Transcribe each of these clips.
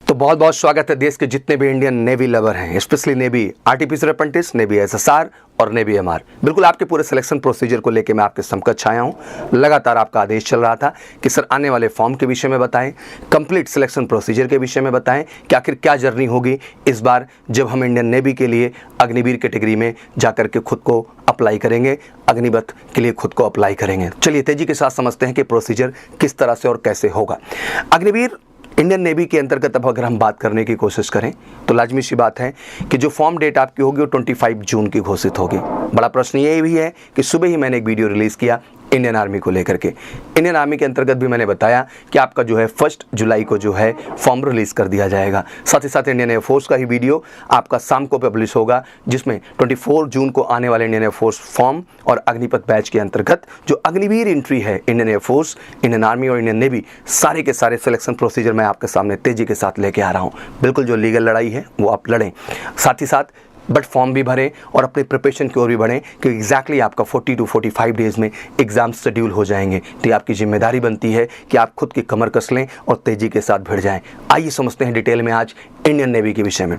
तो बहुत बहुत स्वागत है देश के जितने भी इंडियन नेवी लवर हैं, specially navy RTPC apprentice, navy SSR और नेवी एमआर। बिल्कुल आपके पूरे सिलेक्शन प्रोसीजर को लेकर मैं आपके समकक्ष आया हूं। लगातार आपका आदेश चल रहा था कि सर आने वाले फॉर्म के विषय में बताएं, कंप्लीट सिलेक्शन प्रोसीजर के विषय में बताएं कि आखिर क्या जर्नी होगी इस बार जब हम इंडियन नेवी के लिए अग्निवीर कैटेगरी में जाकर के खुद को अप्लाई करेंगे, अग्निपथ के लिए खुद को अप्लाई करेंगे। चलिए तेजी के साथ समझते हैं कि प्रोसीजर किस तरह से और कैसे होगा। अग्निवीर इंडियन नेवी के अंतर्गत अब अगर हम बात करने की कोशिश करें तो लाजमी सी बात है कि जो फॉर्म डेट आपकी होगी वो 25 जून की घोषित होगी। बड़ा प्रश्न ये भी है कि सुबह ही मैंने एक वीडियो रिलीज़ किया इंडियन आर्मी को लेकर के। इंडियन आर्मी के अंतर्गत भी मैंने बताया कि आपका जो है 1 जुलाई को जो है फॉर्म रिलीज़ कर दिया जाएगा। साथ ही साथ इंडियन एयरफोर्स का ही वीडियो आपका शाम को पब्लिश होगा, जिसमें 24 जून को आने वाले इंडियन एयरफोर्स फॉर्म और अग्निपथ बैच के अंतर्गत जो अग्निवीर एंट्री है इंडियन एयरफोर्स, इंडियन आर्मी और इंडियन नेवी, सारे के सारे सिलेक्शन प्रोसीजर मैं आपके सामने तेज़ी के साथ लेके आ रहा हूँ। बिल्कुल जो लीगल लड़ाई है वो आप लड़ें, साथ ही साथ बट फॉर्म भी भरें और अपने प्रिपरेशन की ओर भी बढ़ें कि एग्जैक्टली आपका 40 to 45 डेज़ में एग्ज़ाम शेड्यूल हो जाएंगे। तो ये आपकी जिम्मेदारी बनती है कि आप खुद की कमर कस लें और तेज़ी के साथ भिड़ जाएं। आइए समझते हैं डिटेल में आज इंडियन नेवी के विषय में।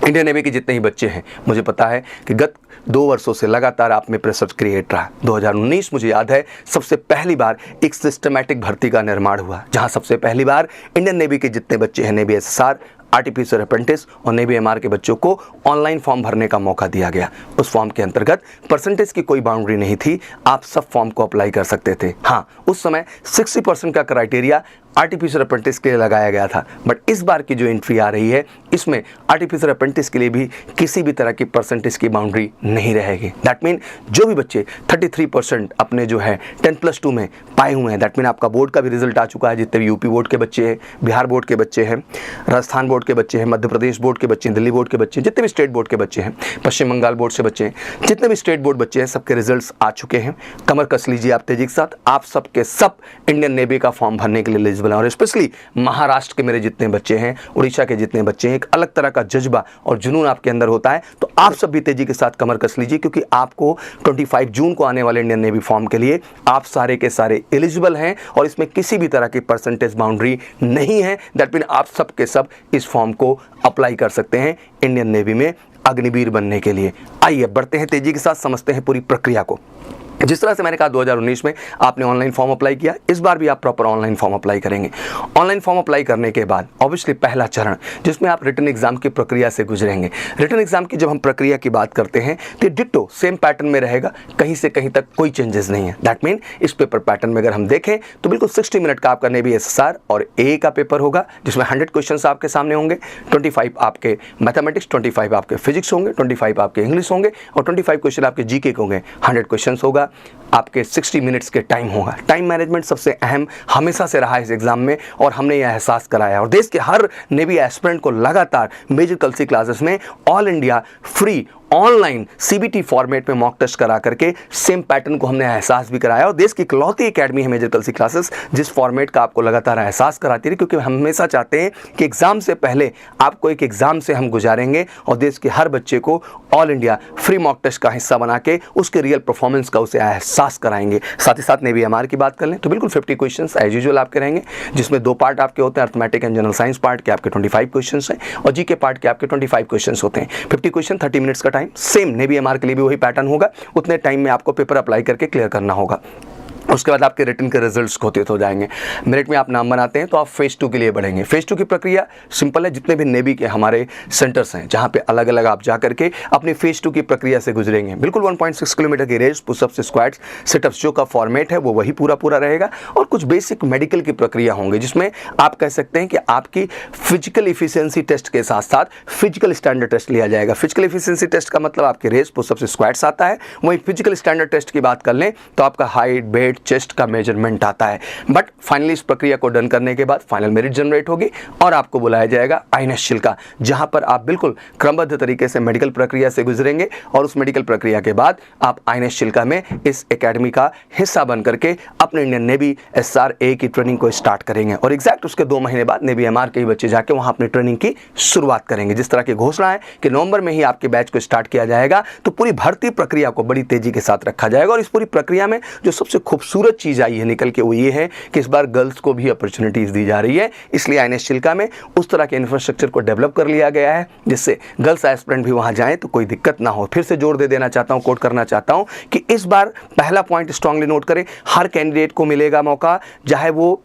इंडियन नेवी के जितने ही बच्चे हैं, मुझे पता है कि गत 2 वर्षों से लगातार आप में प्रेशर क्रिएट रहा। 2019 मुझे याद है सबसे पहली बार एक सिस्टमैटिक भर्ती का निर्माण हुआ, जहां सबसे पहली बार इंडियन नेवी के जितने बच्चे हैं, नेवी एसएसआर, आरटीपीसी अप्रेंटिस और नेवी एमआर के बच्चों को ऑनलाइन फॉर्म भरने का मौका दिया गया। उस फॉर्म के अंतर्गत परसेंटेज की कोई बाउंड्री नहीं थी, आप सब फॉर्म को अप्लाई कर सकते थे। हाँ, उस समय 60% का क्राइटेरिया आर्टिफिशियल अप्रेंटिस के लिए लगाया गया था, बट इस बार की जो एंट्री आ रही है इसमें आर्टिफिशियल अप्रेंटिस के लिए भी किसी भी तरह की परसेंटेज की बाउंड्री नहीं रहेगी। दैट मीन जो भी बच्चे 33% अपने जो है 10+2 में पाए हुए हैं, दैट मीन आपका बोर्ड का भी रिजल्ट आ चुका है, जितने भी यूपी बोर्ड के बच्चे हैं, बिहार बोर्ड के बच्चे हैं, राजस्थान बोर्ड के बच्चे हैं, मध्य प्रदेश बोर्ड के बच्चे हैं, दिल्ली बोर्ड के बच्चे हैं, जितने भी स्टेट बोर्ड के बच्चे हैं, पश्चिम बंगाल बोर्ड से बच्चे हैं, जितने भी स्टेट बोर्ड बच्चे हैं, सबके रिजल्ट्स आ चुके हैं। कमर कस लीजिए आप तेजी के साथ, आप सबके सब इंडियन नेवी का फॉर्म भरने के लिए एलिजिबल हैं। और स्पेशली महाराष्ट्र के मेरे जितने बच्चे हैं, उड़ीसा के जितने बच्चे हैं, एक अलग तरह का जज्बा और जुनून आपके अंदर होता है, तो आप सब भी तेजी के साथ कमर कस लीजिए, क्योंकि आपको 25 जून को आने वाले इंडियन नेवी फॉर्म के लिए आप सारे के सारे एलिजिबल हैं और इसमें किसी भी तरह की परसेंटेज बाउंड्री नहीं है। दैट मीन आप सब के सब इस फॉर्म को अप्लाई कर सकते हैं इंडियन नेवी में अग्निवीर बनने के लिए। आइए बढ़ते हैं तेजी के साथ, समझते हैं पूरी प्रक्रिया को। जिस तरह से मैंने कहा 2019 में आपने ऑनलाइन फॉर्म अप्लाई किया, इस बार भी आप प्रॉपर ऑनलाइन फॉर्म अप्लाई करेंगे। ऑनलाइन फॉर्म अप्लाई करने के बाद ऑब्वियसली पहला चरण जिसमें आप रिटन एग्जाम की प्रक्रिया से गुजरेंगे। रिटन एग्जाम की जब हम प्रक्रिया की बात करते हैं तो डिट्टो सेम पैटर्न में रहेगा, कहीं से कहीं तक कोई चेंजेस नहीं है। दैट मीन इस पेपर पैटर्न में अगर हम देखें तो बिल्कुल 60 मिनट का आपका नेवी एसएसआर और ए का पेपर होगा, जिसमें 100 क्वेश्चन आपके सामने होंगे। 25 आपके मैथमेटिक्स, 25 आपके फिजिक्स होंगे, 25 आपके इंग्लिश होंगे और 25 क्वेश्चन आपके जीके के होंगे। 100 क्वेश्चन होगा, आपके 60 मिनट्स के टाइम होगा। टाइम मैनेजमेंट सबसे अहम हमेशा से रहा है इस एग्जाम में और हमने यह एहसास कराया और देश के हर नेवी एस्पिरेंट को लगातार मेजर कलसी क्लासेस में all India free online CBT format में मॉक टेस्ट करा करके सेम पैटर्न को हमने एहसास भी कराया। और देश की इकलौती एकेडमी है मेजर कलसी क्लासेस जिस फॉर्मेट का आपको लगातार एहसास कराती रही, क्योंकि हम हमेशा चाहते हैं कि एग्जाम से पहले आपको एक एग्जाम से हम गुजारेंगे और देश के हर बच्चे को all India free mock test का हिस्सा बना के उसके रियल परफॉर्मेंस का उसे एहसास कराएंगे। साथ ही साथ नेवी एमआर की बात कर लें तो बिल्कुल 50 क्वेश्चन एज यूजुअल आपके रहेंगे, जिसमें 2 पार्ट आपके होते हैं, arithmetic and general science part के आपके 25 क्वेश्चन हैं और जीके पार्ट के आपके 25 क्वेश्चन होते हैं। 50 क्वेश्चन 30 मिनट्स का टाइम, सेम नेवी एमआर के लिए भी वही पैटर्न होगा। उतने टाइम में आपको पेपर अप्लाई करके क्लियर करना होगा। उसके बाद आपके रिटन के रिजल्ट्स घोषित हो जाएंगे। मेरिट में आप नाम बनाते हैं तो आप फेज 2 के लिए बढ़ेंगे। फेज 2 की प्रक्रिया सिंपल है, जितने भी नेवी के हमारे सेंटर्स हैं जहां पे अलग अलग आप जा करके अपनी फेज 2 की प्रक्रिया से गुजरेंगे। बिल्कुल 1.6 किलोमीटर की रेस, पुशअप्स, स्क्वाट्स, सिटअप्स जो का फॉर्मेट है वो वही पूरा रहेगा और कुछ बेसिक मेडिकल की प्रक्रिया होंगे, जिसमें आप कह सकते हैं कि आपकी फिजिकल इफिशियंसी टेस्ट के साथ साथ फिजिकल स्टैंडर्ड टेस्ट लिया जाएगा। फिजिकल इफिशियंसी टेस्ट का मतलब आपकी रेस, पुशअप्स, स्क्वाट्स आता है। वहीं फिजिकल स्टैंडर्ड टेस्ट की बात कर लें तो आपका हाइट, वेट, चेस्ट का मेजरमेंट आता है। बट फाइनली इस प्रक्रिया को डन करने के बाद फाइनल मेरिट जनरेट होगी और आपको बुलाया जाएगा आईएनएस चिल्का, जहां पर आप बिल्कुल क्रमबद्ध तरीके से मेडिकल प्रक्रिया से गुजरेंगे और उस मेडिकल प्रक्रिया के बाद आप आईएनएस चिल्का में इस एकेडमी का हिस्सा बन करके अपने इंडियन नेवी एसआर ए की ट्रेनिंग को स्टार्ट करेंगे और एग्जैक्ट उसके 2 महीने बाद नेवी एमआर के ही बच्चे जाके वहां अपनी ट्रेनिंग की शुरुआत करेंगे। जिस तरह की घोषणा है कि नवंबर में ही आपके बैच को स्टार्ट किया जाएगा, तो पूरी भर्ती प्रक्रिया को बड़ी तेजी के साथ रखा जाएगा और इस पूरी प्रक्रिया में जो सबसे खूबसूरत खूबसूरत चीज़ आई है निकल के वो ये है कि इस बार गर्ल्स को भी अपॉर्चुनिटीज़ दी जा रही है। इसलिए INS चिल्का में उस तरह के इंफ्रास्ट्रक्चर को डेवलप कर लिया गया है जिससे गर्ल्स एस्पिरेंट भी वहाँ जाएँ तो कोई दिक्कत ना हो। फिर से जोर दे देना चाहता हूँ, कोट करना चाहता हूँ कि इस बार पहला पॉइंट स्ट्रांगली नोट करें, हर कैंडिडेट को मिलेगा मौका, चाहे वो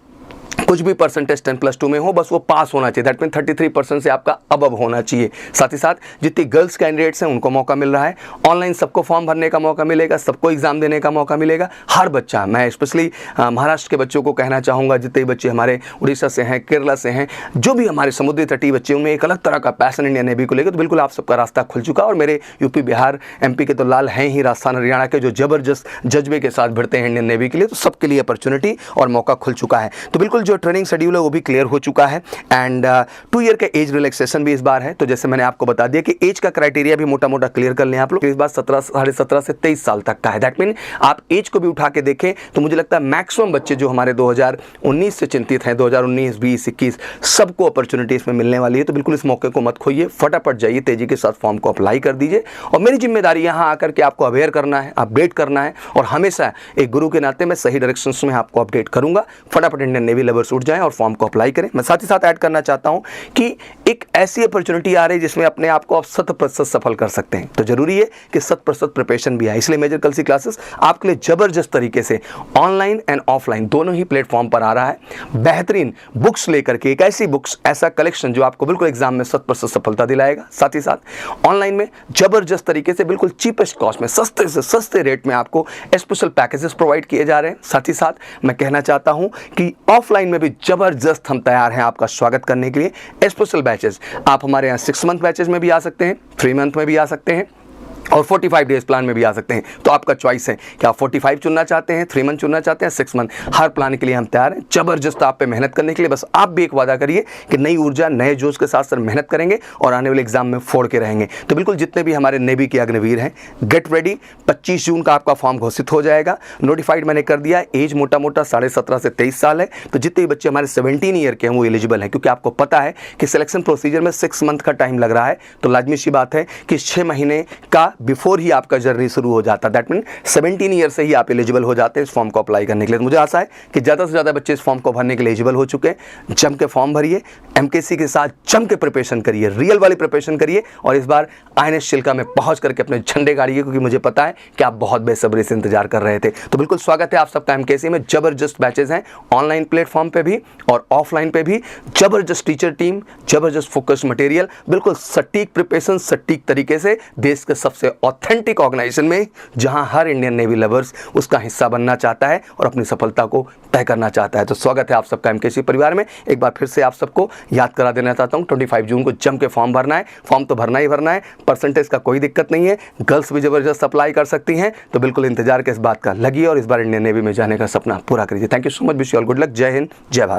कुछ भी परसेंटेज 10+2 में हो, बस वो पास होना चाहिए। दैट मीन 33% से आपका अबव होना चाहिए। साथ ही साथ जितनी गर्ल्स कैंडिडेट्स हैं उनको मौका मिल रहा है। ऑनलाइन सबको फॉर्म भरने का मौका मिलेगा, सबको एग्जाम देने का मौका मिलेगा। हर बच्चा, मैं स्पेशली महाराष्ट्र के बच्चों को कहना चाहूँगा, जितने बच्चे हमारे उड़ीसा से हैं, केरला से हैं, जो भी हमारे समुद्री तटीय बच्चे, उनमें एक अलग तरह का पैशन इंडियन नेवी को लेकर, तो बिल्कुल आप सबका रास्ता खुल चुका। और मेरे यूपी, बिहार, MP के तो लाल हैं ही, राजस्थान, हरियाणा के जो ज़बरदस्त जज्बे के साथ भिड़ते हैं इंडियन नेवी के लिए, तो सबके लिए अपॉर्चुनिटी और मौका खुल चुका है। तो बिल्कुल जो ट्रेनिंग शेड्यूल है वो भी क्लियर हो चुका है। एंड 2 ईयर का एज रिलैक्सेशन भी इस बार है। तो जैसे मैंने आपको बता दिया कि एज का क्राइटेरिया भी मोटा मोटा क्लियर कर लें आप लोग। इस बार 17 से 23 साल तक का है। दैट मीन आप एज को भी उठा के देखें तो मुझे लगता है मैक्सिमम बच्चे जो हमारे 2019 से चिंतित हैं, 2019, 20, 21, सबको अपॉर्चुनिटी इसमें मिलने वाली है। तो बिल्कुल इस मौके को मत खोइए, फटाफट जाइए, तेजी के साथ फॉर्म को अप्लाई कर दीजिए। और मेरी जिम्मेदारी यहाँ आकर के आपको अवेयर करना है, अपडेट करना है, और हमेशा एक गुरु के नाते मैं सही डायरेक्शंस में आपको अपडेट करूंगा। फटाफट इंडियन नेवी लवर्स उठ जाएं और फॉर्म को अप्लाई करें। मैं साथ ही साथ ऐड करना चाहता हूं कि एक ऐसी अपॉर्चुनिटी आ रही है जिसमें अपने आप को आप 100% सफल कर सकते हैं। तो जरूरी है कि 100% प्रिपरेशन भी है। इसलिए मेजर कल सी क्लासेस आपके लिए जबरदस्त तरीके से ऑनलाइन एंड ऑफलाइन दोनों ही प्लेटफॉर्म पर आ रहा है। बेहतरीन बुक्स लेकर के, एक ऐसी बुक्स, ऐसा कलेक्शन जो आपको बिल्कुल एग्जाम में 100% सफलता दिलाएगा। साथ ही साथ ऑनलाइन में जबरदस्त तरीके से बिल्कुल चीपेस्ट कॉस्ट में, सस्ते से सस्ते रेट में आपको स्पेशल पैकेजेस प्रोवाइड किए जा रहे हैं। साथ ही साथ मैं कहना चाहता हूं कि ऑफलाइन में भी जबरदस्त हम तैयार हैं आपका स्वागत करने के लिए। स्पेशल बैचेस आप हमारे यहाँ 6 मंथ बैचेस में भी आ सकते हैं, 3 मंथ में भी आ सकते हैं, और 45 डेज प्लान में भी आ सकते हैं। तो आपका चॉइस है कि आप 45 चुनना चाहते हैं, 3 मंथ चुनना चाहते हैं, 6 मंथ। हर प्लान के लिए हम तैयार हैं जबरदस्त आप पे मेहनत करने के लिए। बस आप भी एक वादा करिए कि नई ऊर्जा, नए जोश के साथ सर मेहनत करेंगे और आने वाले एग्जाम में फोड़ के रहेंगे। तो बिल्कुल जितने भी हमारे नेवी के अग्निवीर हैं, गेट रेडी। 25 जून का आपका फॉर्म घोषित हो जाएगा। नोटिफाइड मैंने कर दिया। एज मोटा मोटा 17.5 से 23 साल है। तो जितने बच्चे हमारे 17 ईयर के हैं वो एलिजिबल हैं, क्योंकि आपको पता है कि सिलेक्शन प्रोसीजर में 6 मंथ का टाइम लग रहा है। तो लाजमी सी बात है कि 6 महीने का बिफोर ही आपका जर्नी शुरू हो जाता है। दैट मीन 17 ईयर से ही आप एलिजिबल हो जाते हैं इस फॉर्म को अप्लाई करने के लिए। तो मुझे आशा है कि ज़्यादा से ज़्यादा बच्चे इस फॉर्म को भरने के लिए एलिजिबल हो चुके हैं। जम के फॉर्म भरिए, MKC के साथ जम के प्रिपरेशन करिए, रियल वाली प्रिपरेशन करिए, और इस बार INS चिल्का में पहुंच करके अपने झंडे गाड़िए, क्योंकि मुझे पता है कि आप बहुत बेसब्री से इंतजार कर रहे थे। तो बिल्कुल स्वागत है आप सबका MKC में। जबरदस्त बैचेज हैं ऑनलाइन प्लेटफॉर्म पे भी और ऑफलाइन पे भी। जबरदस्त टीचर टीम, जबरदस्त फोकस मटेरियल, बिल्कुल सटीक प्रिपरेशन, सटीक तरीके से, देश के सबसे ऑथेंटिक ऑर्गेनाइजेशन में, जहां हर इंडियन नेवी लवर्स उसका हिस्सा बनना चाहता है और अपनी सफलता को तय करना चाहता है। तो स्वागत है आप सबका MKC परिवार में। एक बार फिर से आप सबको याद करा देना चाहता हूं, 25 जून को जम के फॉर्म भरना है। फॉर्म तो भरना ही भरना है, परसेंटेज का कोई दिक्कत नहीं है। गर्ल्स भी जबरदस्त अप्लाई कर सकती हैं। तो बिल्कुल इंतजार के इस बात का लगिए और इस बार इंडियन नेवी में जाने का सपना पूरा करिए। Thank you so much, wish you all good luck. जय हिंद, जय भारत।